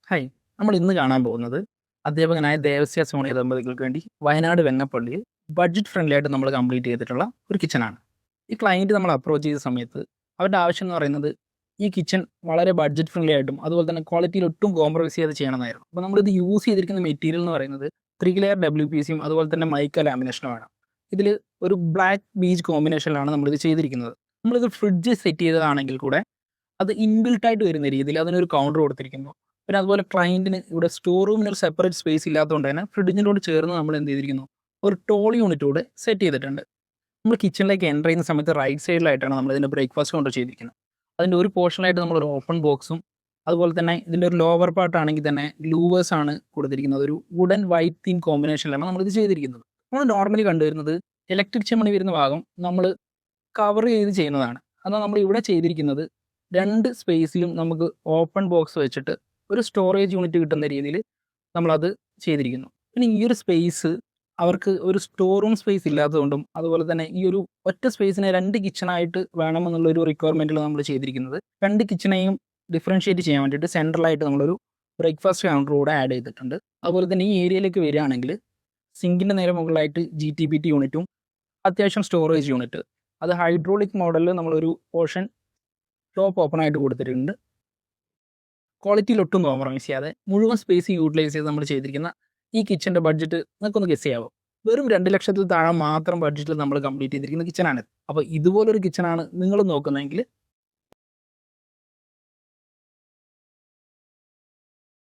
Hi. നമ്മൾ ഇന്ന് കാണാൻ പോകുന്നത് അധ്യാപകനായ ദേവസ്യ സോണിയ ദമ്പതികൾക്ക് വേണ്ടി വയനാട് വെങ്ങപ്പള്ളിയിൽ ബഡ്ജറ്റ് ഫ്രണ്ട്ലി ആയിട്ട് നമ്മൾ കംപ്ലീറ്റ് ചെയ്തിട്ടുള്ള ഒരു കിച്ചണാണ്. ഈ ക്ലയൻറ്റ് നമ്മൾ അപ്രോച്ച് ചെയ്ത സമയത്ത് അവരുടെ ആവശ്യം എന്ന് പറയുന്നത് ഈ കിച്ചൺ വളരെ ബഡ്ജറ്റ് ഫ്രണ്ട്ലി ആയിട്ടും അതുപോലെ തന്നെ ക്വാളിറ്റിയിൽ ഒട്ടും കോംപ്രമൈസ് ചെയ്യാതെ ചെയ്യണമെന്നായിരുന്നു. അപ്പോൾ നമ്മളിത് യൂസ് ചെയ്തിരിക്കുന്ന മെറ്റീരിയൽ എന്ന് പറയുന്നത് 3 ലെയർ WPCയും അതുപോലെ തന്നെ മൈക്ക ലാമിനേഷനുമാണ്. ഇതിൽ ഒരു ബ്ലാക്ക് ബീച്ച് കോമ്പിനേഷനിലാണ് നമ്മളിത് ചെയ്തിരിക്കുന്നത്. നമ്മളിത് ഫ്രിഡ്ജ് സെറ്റ് ചെയ്തതാണെങ്കിൽ കൂടെ അത് ഇൻബിൽട്ട് ആയിട്ട് വരുന്ന രീതിയിൽ അതിനൊരു കൗണ്ടർ കൊടുത്തിരിക്കുന്നു. പിന്നെ അതുപോലെ ക്ലയൻറ്റിന് ഇവിടെ സ്റ്റോർ റൂമിന് ഒരു സെപ്പറേറ്റ് സ്പേസ് ഇല്ലാത്തതുകൊണ്ട് തന്നെ ഫ്രിഡ്ജിനോട് ചേർന്ന് നമ്മൾ എന്ത് ചെയ്തിരിക്കുന്നു, ഒരു ടോൾ യൂണിറ്റ് കൂടെ സെറ്റ് ചെയ്തിട്ടുണ്ട്. നമ്മൾ കിച്ചണിലേക്ക് എൻ്റർ ചെയ്യുന്ന സമയത്ത് റൈറ്റ് സൈഡിലായിട്ടാണ് നമ്മൾ ഇതിൻ്റെ ബ്രേക്ക്ഫാസ്റ്റ് കൗണ്ടർ ചെയ്തിരിക്കുന്നത്. അതിൻ്റെ ഒരു പോർഷനായിട്ട് നമ്മളൊരു ഓപ്പൺ ബോക്സും അതുപോലെ തന്നെ ഇതിൻ്റെ ഒരു ലോവർ പാർട്ടാണെങ്കിൽ തന്നെ ലൂവേഴ്സ് ആണ് കൊടുത്തിരിക്കുന്നത്. ഒരു വുഡൻ വൈറ്റ് തീം കോമ്പിനേഷനിലാണ് നമ്മളിത് ചെയ്തിരിക്കുന്നത്. നമ്മൾ നോർമലി കണ്ടുവരുന്നത് ഇലക്ട്രിക് ചിമ്മിണി വരുന്ന ഭാഗം നമ്മൾ കവർ ചെയ്ത് ചെയ്യുന്നതാണ്. എന്നാൽ നമ്മൾ ഇവിടെ ചെയ്തിരിക്കുന്നത് 2 സ്പേസിലും നമുക്ക് ഓപ്പൺ ബോക്സ് വെച്ചിട്ട് ഒരു സ്റ്റോറേജ് യൂണിറ്റ് കിട്ടുന്ന രീതിയിൽ നമ്മളത് ചെയ്തിരിക്കുന്നു. പിന്നെ ഈ ഒരു സ്പേസ് അവർക്ക് ഒരു സ്റ്റോർ റൂം സ്പേസ് ഇല്ലാത്തതുകൊണ്ടും അതുപോലെ തന്നെ ഈ ഒരു ഒറ്റ സ്പേസിനെ 2 കിച്ചണായിട്ട് വേണമെന്നുള്ളൊരു റിക്വയർമെൻറ്റിൽ നമ്മൾ ചെയ്തിരിക്കുന്നത് 2 കിച്ചണെയും ഡിഫറൻഷ്യേറ്റ് ചെയ്യാൻ വേണ്ടിയിട്ട് സെൻട്രലായിട്ട് നമ്മളൊരു ബ്രേക്ക്ഫാസ്റ്റ് കൗണ്ടർ കൂടെ ആഡ് ചെയ്തിട്ടുണ്ട്. അതുപോലെ തന്നെ ഈ ഏരിയയിലേക്ക് വരികയാണെങ്കിൽ സിങ്കിൻ്റെ നേരെ മുകളിലായിട്ട് GTPT യൂണിറ്റും അത്യാവശ്യം സ്റ്റോറേജ് യൂണിറ്റ്, അത് ഹൈഡ്രോളിക് മോഡലിൽ നമ്മളൊരു പോർഷൻ ടോപ്പ് ഓപ്പൺ ആയിട്ട് കൊടുത്തിട്ടുണ്ട്. ക്വാളിറ്റിയിൽ ഒട്ടും കോംപ്രമൈസ് ചെയ്യാതെ മുഴുവൻ സ്പേസ് യൂട്ടിലൈസ് ചെയ്ത് നമ്മൾ ചെയ്തിരിക്കുന്ന ഈ കിച്ചൻ്റെ ബഡ്ജറ്റ് നിങ്ങൾക്കൊന്ന് ഗസ് ചെയ്യാമോ? വെറും 2 ലക്ഷത്തിൽ താഴെ മാത്രം ബഡ്ജറ്റിൽ നമ്മൾ കംപ്ലീറ്റ് ചെയ്തിരിക്കുന്ന കിച്ചണാണിത്. അപ്പോൾ ഇതുപോലൊരു കിച്ചണാണ് നിങ്ങൾ നോക്കുന്നതെങ്കിൽ